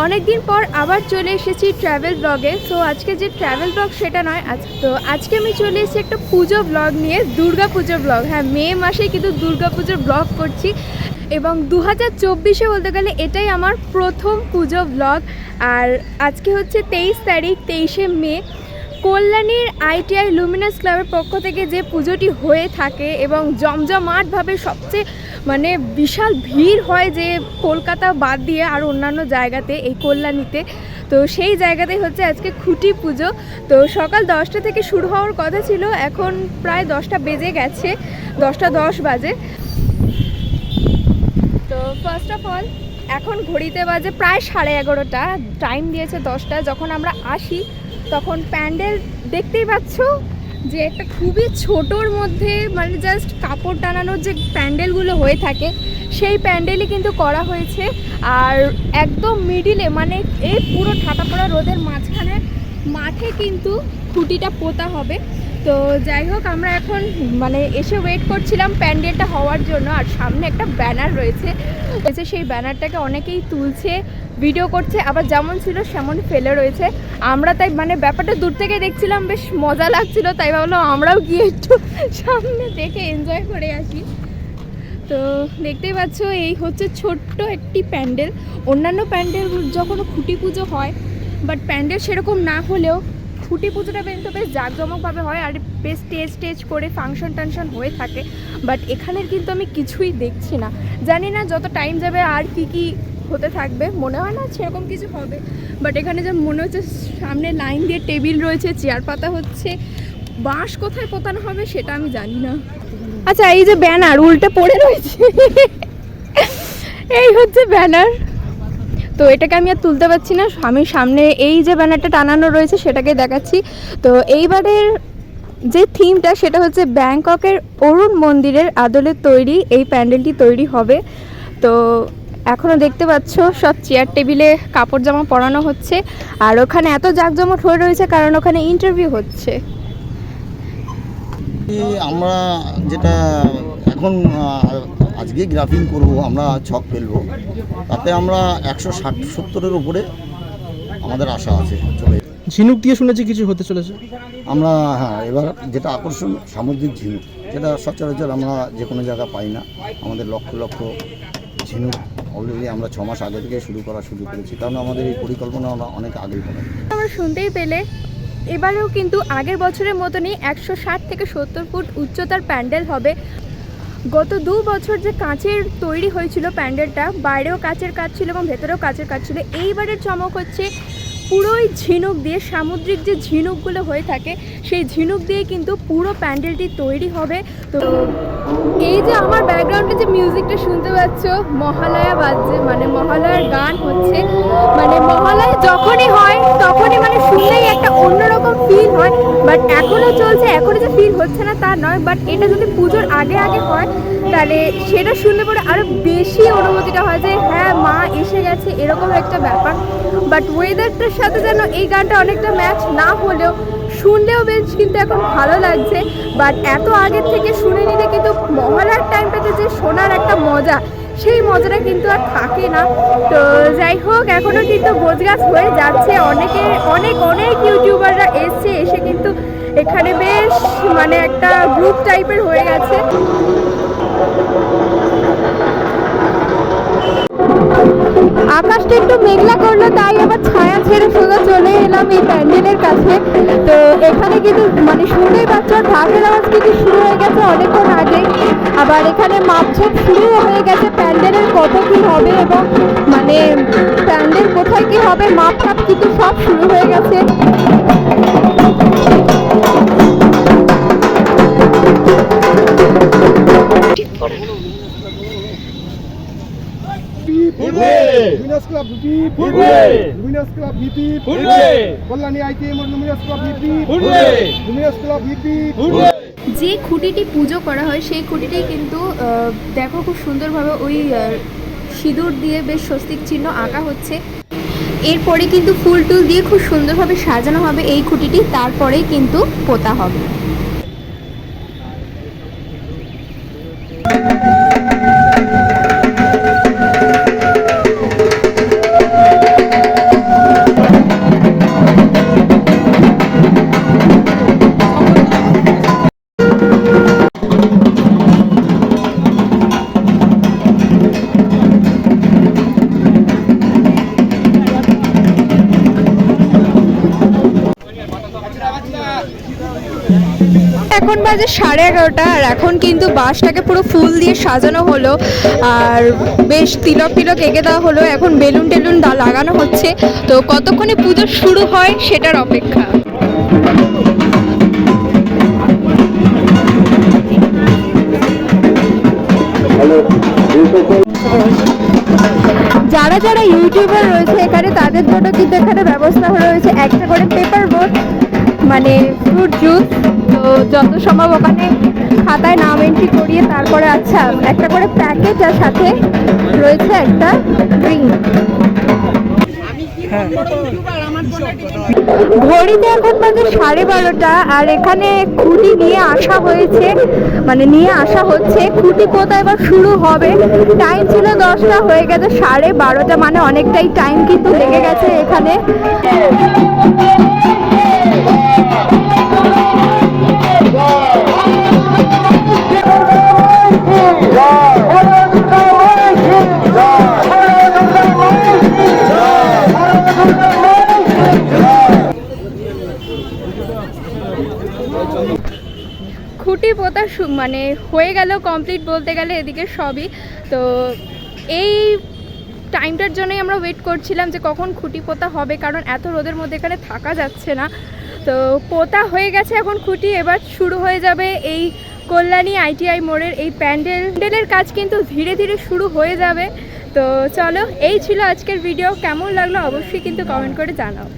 অনেকদিন পর আবার চলে এসেছি ট্র্যাভেল ব্লগে। সো আজকে যে ট্র্যাভেল ব্লগ সেটা নয়, আজকে আমি চলে এসেছি একটা পুজো ব্লগ নিয়ে, দুর্গা পুজো ব্লগ। হ্যাঁ, মে মাসে কিন্তু দুর্গা পুজোর ব্লগ করছি এবং 2024-এ বলতে গেলে এটাই আমার প্রথম পুজো ব্লগ। আর আজকে হচ্ছে 23 তারিখ, 23শে মে। কল্যাণীর আইটিআই লুমিনাস ক্লাবের পক্ষ থেকে যে পুজোটি হয়ে থাকে এবং জমজমাটভাবে সবচেয়ে বিশাল ভিড় হয় যে কলকাতা বাদ দিয়ে আর অন্যান্য জায়গাতে, এই কল্যাণীতে। তো সেই জায়গাতে হচ্ছে আজকে খুঁটি পুজো। তো সকাল 10টা থেকে শুরু হওয়ার কথা ছিল, এখন প্রায় 10টা বেজে গেছে, 10টা 10 বাজে। তো ফার্স্ট অফ অল এখন ঘড়িতে বাজে প্রায় 11:30, টাইম দিয়েছে 10টা। যখন আমরা আসি তখন প্যান্ডেল দেখতেই পাচ্ছ যে একটা খুবই ছোটোর মধ্যে জাস্ট কাপড় টানানোর যে প্যান্ডেলগুলো হয়ে থাকে সেই প্যান্ডেলই কিন্তু করা হয়েছে। আর একদম মিডিলে এই পুরো ঠাটাপড়া রোদের মাঝখানে মাঠে কিন্তু খুঁটিটা পোতা হবে। তো যাই হোক, আমরা এখন এসে ওয়েট করছিলাম প্যান্ডেলটা হওয়ার জন্য। আর সামনে একটা ব্যানার রয়েছে, সেই ব্যানারটাকে অনেকেই তুলছে, ভিডিও করছে, আবার যেমন ছিল সেমন ফেলে রয়েছে। আমরা তাই ব্যাপারটা দূর থেকে দেখছিলাম, বেশ মজা লাগছিল, তাই ভাবলাম আমরাও গিয়ে একটু সামনে দেখে এনজয় করে আসি। তো দেখতেই পাচ্ছ এই হচ্ছে ছোট্ট একটি প্যান্ডেল। অন্যান্য প্যান্ডেল যখন খুঁটি পুজো হয়, বাট প্যান্ডেল সেরকম না হলেও খুঁটি পুজোটা কিন্তু বেশ জাঁকজমকভাবে হয় আর বেশ স্টেজ করে ফাংশন টাংশন হয়ে থাকে। বাট এখানের কিন্তু আমি কিছুই দেখছি না, জানি না যত টাইম যাবে আর কি হতে থাকবে, মনে হয় না সেরকম কিছু হবে। বাট এখানে যা মনে হচ্ছে, সামনে লাইন দিয়ে টেবিল রয়েছে, চেয়ার পাতা হচ্ছে, বাঁশ কোথায় পোতানো হবে সেটা আমি জানি না। আচ্ছা, এই যে ব্যানার উল্টে পড়ে রয়েছে এই হচ্ছে ব্যানার। তো এটাকে আমি আর তুলতে পারছি না, আমি সামনে এই যে ব্যানারটা টানানো রয়েছে সেটাকে দেখাচ্ছি। তো এইবারের যে থিমটা সেটা হচ্ছে ব্যাংককের অরুণ মন্দিরের আদলে তৈরি এই প্যান্ডেলটি তৈরি হবে। তো এখনও দেখতে পাচ্ছ সব চেয়ার টেবিলে কাপড় জামা পরানো হচ্ছে। আর ওখানে এত জাঁকজমক হয়ে রয়েছে কারণ ওখানে ইন্টারভিউ হচ্ছে। আমরা যেটা এখন আজকে গ্রাফিং করব, আমরা ছক ফেলবো, তাতে আমরা 160-70-এর উপরে আমাদের আশা আছে। চলে ঝিনুক দিয়ে শুনেছি কিছু হতে চলেছে আমরা, হ্যাঁ, এবার যেটা আকর্ষণ সামুদ্রিক ঝিনুক, যেটা সচরাচর আমরা যে কোনো জায়গায় পাই না। আমাদের লক্ষ লক্ষ ঝিনুক অলরেডি আমরা 6 মাস আগে থেকে শুরু করেছি, কারণ আমাদের এই পরিকল্পনা আমরা অনেক আগেই করা। আমরা শুনতেই পেলে এবারেও কিন্তু আগের বছরের মতনই 160 থেকে 70 ফুট উচ্চতার প্যান্ডেল হবে। গত 2 বছর যে কাঁচের তৈরি হয়েছিল প্যান্ডেলটা, বাইরেও কাঁচের কাজ ছিল এবং ভেতরেও কাঁচের কাজ ছিল। এইবারের চমক হচ্ছে পুরোই ঝিনুক দিয়ে, সামুদ্রিক যে ঝিনুকগুলো হয়ে থাকে সেই ঝিনুক দিয়ে কিন্তু পুরো প্যান্ডেলটি তৈরি হবে। তো এই যে আমার ব্যাকগ্রাউন্ডে যে মিউজিকটা শুনতে পাচ্ছ, মহালয়া বাজছে, মহালয়ার গান হচ্ছে। মহালয়া যখনই হয় তখনই শুনলেই একটা অন্যরকম ফিল হয়। বাট এখনও চলছে, এখনও যে ফিল হচ্ছে না তা নয়, বাট এটা যদি পুজোর আগে হয় তাহলে সেটা শুনলে পরে আরও বেশি অনুভূতিটা হয় যে হ্যাঁ, মা এসে গেছে, এরকম একটা ব্যাপার। বাট ওয়েদারটার সাথে যেন এই গানটা অনেকটা ম্যাচ না হলেও শুনলেও বেশ কিন্তু এখন ভালো লাগছে। বাট এত আগের থেকে শুনে নিলে কিন্তু মহালয়ার টাইমটাতে যে শোনার একটা মজা, সেই মজাটা কিন্তু আর থাকে না। তো যাই হোক, এখনও কিন্তু গোছগাছ হয়ে যাচ্ছে, অনেক ইউটিউবাররা এসে কিন্তু এখানে বেশ একটা গ্রুপ টাইপের হয়ে গেছে। আকাশটা একটু মেঘলা করলো, তাই আবার ছায়া ছেড়ে সোজা চলে এলাম এই প্যান্ডেলের কাছে। তো এখানে কিন্তু শুনতেই পাচ্ছ ঢাকের আওয়াজ কিন্তু শুরু হয়ে গেছে অনেকক্ষণ আগেই। আবার এখানে মাপঝোপ শুরু হয়ে গেছে প্যান্ডেলের কত কী হবে এবং প্যান্ডেল কোথায় কী হবে, মাপ কিন্তু সব শুরু হয়ে গেছে। লুমিনাস ক্লাব ভিপি ফুটবে, লুমিনাস ক্লাব ভিপি ফুটবে, Kalyani ITM Luminous club VP ফুটবে, লুমিনাস ক্লাব ভিপি ফুটবে। যে খুঁটিটি পুজো করা হয় সেই খুঁটিটি কিন্তু দেখো খুব সুন্দরভাবে ওই সিঁদুর দিয়ে বেশ স্বস্তিক চিহ্ন আঁকা হচ্ছে। এরপরে কিন্তু ফুল টুল দিয়ে খুব সুন্দরভাবে সাজানো হবে এই খুঁটিটি, তারপরেই কিন্তু পোতা হবে। এখন বাজে 11:30 আর এখন কিন্তু বাসটাকে পুরো ফুল দিয়ে সাজানো হলো আর বেশ তিলক টিলক এঁকে দেওয়া হলো। এখন বেলুন টেলুন লাগানো হচ্ছে, তো কতক্ষণে পুজো শুরু হয় সেটার অপেক্ষা। যারা যারা ইউটিউবার রয়েছে এখানে তাদের জন্য কিন্তু এখানে ব্যবস্থা রয়েছে একটা করে পেপার বোট, মানে ফ্রুট জুস। তো যত সম্ভব ওখানে খাতায় নাম এন্ট্রি করিয়ে তারপরে আচ্ছা একটা করে প্যাকেট আর সাথে রয়েছে একটা ড্রিঙ্ক। ঘড়িতে এখন বাজে 12:30 আর এখানে খুঁটি নিয়ে আসা হয়েছে, মানে নিয়ে আসা হচ্ছে। খুঁটি পোতা এবার শুরু হবে। টাইম ছিল 10টা, হয়ে গেছে 12:30, মানে অনেকটাই টাইম কিন্তু লেগে গেছে এখানে। খুঁটি পোতা মানে হয়ে গেল কমপ্লিট বলতে গেলে এদিকে সবই। তো এই টাইমটার জন্যই আমরা ওয়েট করছিলাম যে কখন খুঁটি পোতা হবে, কারণ এত রোদের মধ্যে এখানে থাকা যাচ্ছে না। তো পোতা হয়ে গেছে এখন খুঁটি, এবার শুরু হয়ে যাবে এই কল্যাণী ITI মোড়ের এই প্যান্ডেলের কাজ কিন্তু ধীরে ধীরে শুরু হয়ে যাবে। তো চলো, এই ছিল আজকের ভিডিও। কেমন লাগলো অবশ্যই কিন্তু কমেন্ট করে জানাও।